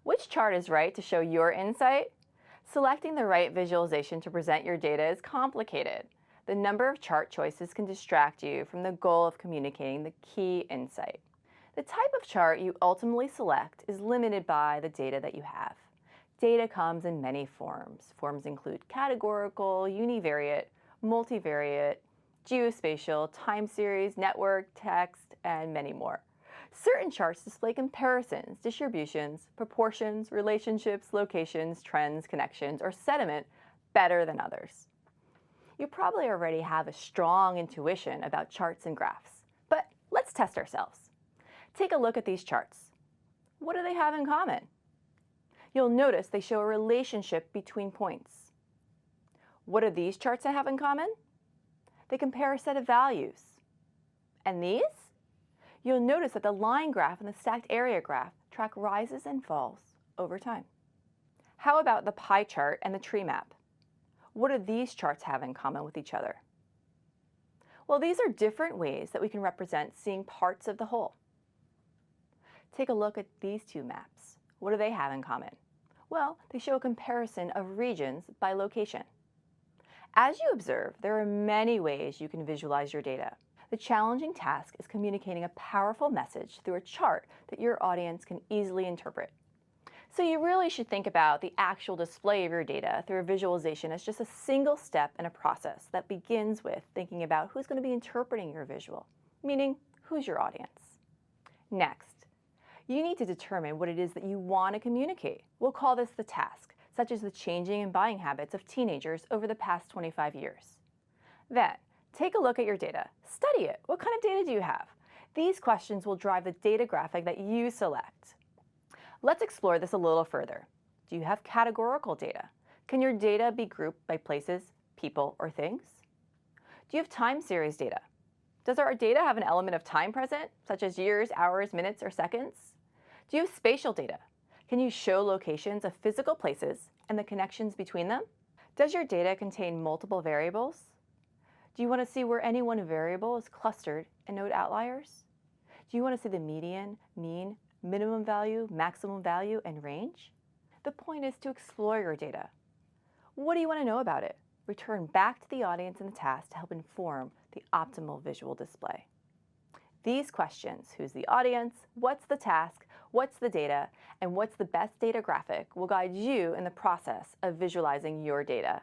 Which chart is right to show your insight? Selecting the right visualization to present your data is complicated. The number of chart choices can distract you from the goal of communicating the key insight. The type of chart you ultimately select is limited by the data that you have. Data comes in many forms. Forms include categorical, univariate, multivariate, geospatial, time series, network, text, and many more. Certain charts display comparisons, distributions, proportions, relationships, locations, trends, connections, or sentiment better than others. You probably already have a strong intuition about charts and graphs, but let's test ourselves. Take a look at these charts. What do they have in common? You'll notice they show a relationship between points. What do these charts have in common? They compare a set of values. And these? You'll notice that the line graph and the stacked area graph track rises and falls over time. How about the pie chart and the tree map? What do these charts have in common with each other? Well, these are different ways that we can represent seeing parts of the whole. Take a look at these two maps. What do they have in common? Well, they show a comparison of regions by location. As you observe, there are many ways you can visualize your data. The challenging task is communicating a powerful message through a chart that your audience can easily interpret. So you really should think about the actual display of your data through a visualization as just a single step in a process that begins with thinking about who's going to be interpreting your visual, meaning who's your audience. Next, you need to determine what it is that you want to communicate. We'll call this the task, such as the changing and buying habits of teenagers over the past 25 years. Then, take a look at your data. Study it. What kind of data do you have? These questions will drive the data graphic that you select. Let's explore this a little further. Do you have categorical data? Can your data be grouped by places, people, or things? Do you have time series data? Does our data have an element of time present, such as years, hours, minutes, or seconds? Do you have spatial data? Can you show locations of physical places and the connections between them? Does your data contain multiple variables? Do you want to see where any one variable is clustered and note outliers? Do you want to see the median, mean, minimum value, maximum value, and range? The point is to explore your data. What do you want to know about it? Return back to the audience and the task to help inform the optimal visual display. These questions, who's the audience, what's the task, what's the data, and what's the best data graphic will guide you in the process of visualizing your data.